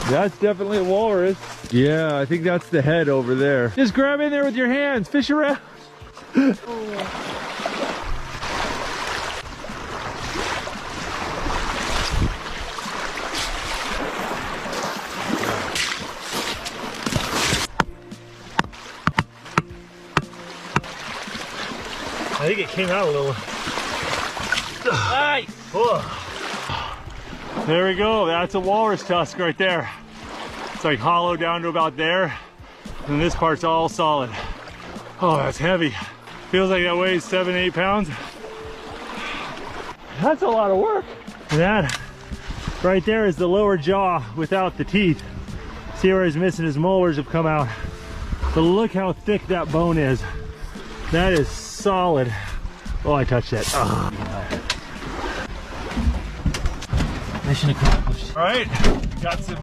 That's definitely a walrus. Yeah, I think that's the head over there. Just grab in there with your hands, fish around. I think it came out a little. Nice. There we go. That's a walrus tusk right there. It's like hollow down to about there. And this part's all solid. Oh, that's heavy. Feels like that weighs 7 to 8 pounds. That's a lot of work. And that right there is the lower jaw without the teeth. See where he's missing? His molars have come out. But look how thick that bone is. That is solid. Oh, I touched that. Oh. Mission accomplished. All right, got some